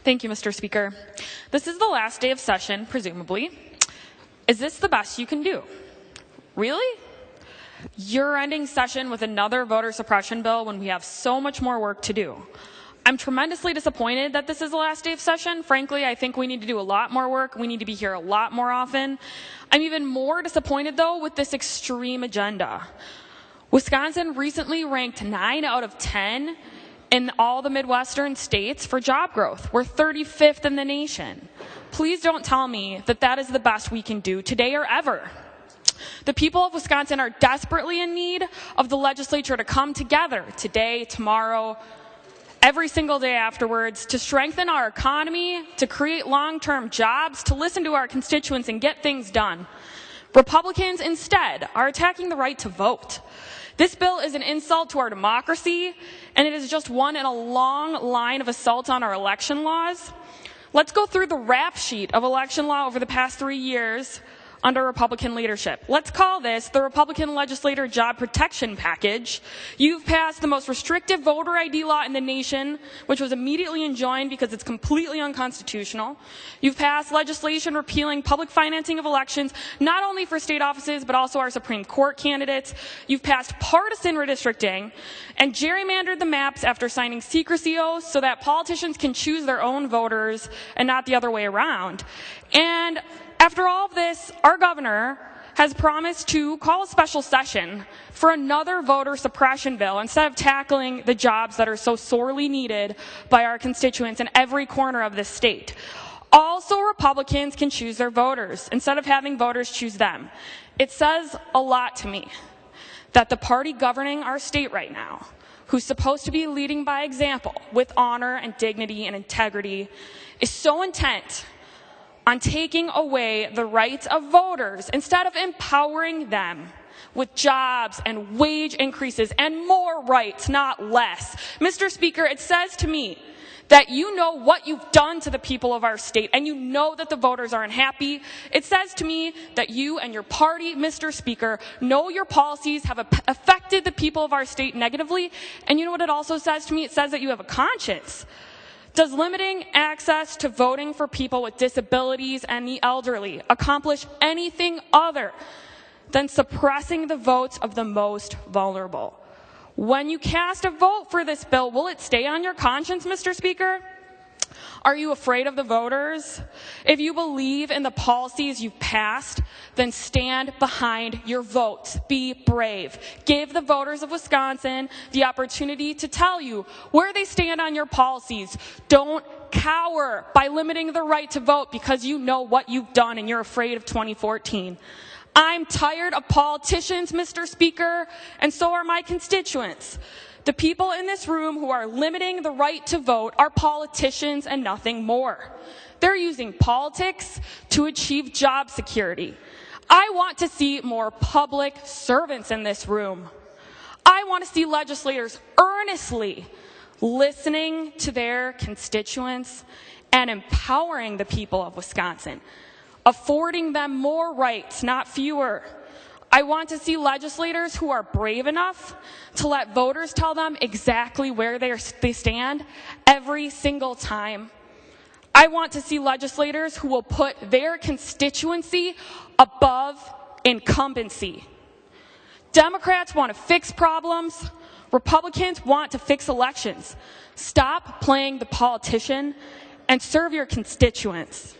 Thank you, Mr. Speaker. This is the last day of session, presumably. Is this the best you can do? Really? You're ending session with another voter suppression bill when we have so much more work to do. I'm tremendously disappointed that this is the last day of session. Frankly, I think we need to do a lot more work. We need to be here a lot more often. I'm even more disappointed, though, with this extreme agenda. Wisconsin recently ranked 9 out of 10 in all the Midwestern states for job growth. We're 35th in the nation. Please don't tell me that that is the best we can do today or ever. The people of Wisconsin are desperately in need of the legislature to come together today, tomorrow, every single day afterwards, to strengthen our economy, to create long-term jobs, to listen to our constituents and get things done. Republicans, instead, are attacking the right to vote. This bill is an insult to our democracy, and it is just one in a long line of assaults on our election laws. Let's go through the rap sheet of election law over the past 3 years under Republican leadership. Let's call this the Republican Legislator Job Protection Package. You've passed the most restrictive voter ID law in the nation, which was immediately enjoined because it's completely unconstitutional. You've passed legislation repealing public financing of elections, not only for state offices, but also our Supreme Court candidates. You've passed partisan redistricting and gerrymandered the maps after signing secrecy oaths so that politicians can choose their own voters and not the other way around. And after all of this, our governor has promised to call a special session for another voter suppression bill instead of tackling the jobs that are so sorely needed by our constituents in every corner of this state. Also, Republicans can choose their voters instead of having voters choose them. It says a lot to me that the party governing our state right now, who's supposed to be leading by example with honor and dignity and integrity, is so intent on taking away the rights of voters instead of empowering them with jobs and wage increases and more rights, not less. Mr. Speaker, it says to me that you know what you've done to the people of our state and you know that the voters are unhappy. It says to me that you and your party, Mr. Speaker, know your policies have affected the people of our state negatively. And you know what it also says to me? It says that you have a conscience. Does limiting access to voting for people with disabilities and the elderly accomplish anything other than suppressing the votes of the most vulnerable? When you cast a vote for this bill, will it stay on your conscience, Mr. Speaker? Are you afraid of the voters? If you believe in the policies you've passed, then stand behind your votes. Be brave. Give the voters of Wisconsin the opportunity to tell you where they stand on your policies. Don't cower by limiting the right to vote because you know what you've done and you're afraid of 2014. I'm tired of politicians, Mr. Speaker, and so are my constituents. The people in this room who are limiting the right to vote are politicians and nothing more. They're using politics to achieve job security. I want to see more public servants in this room. I want to see legislators earnestly listening to their constituents and empowering the people of Wisconsin, affording them more rights, not fewer. I want to see legislators who are brave enough to let voters tell them exactly where they stand every single time. I want to see legislators who will put their constituency above incumbency. Democrats want to fix problems. Republicans want to fix elections. Stop playing the politician and serve your constituents.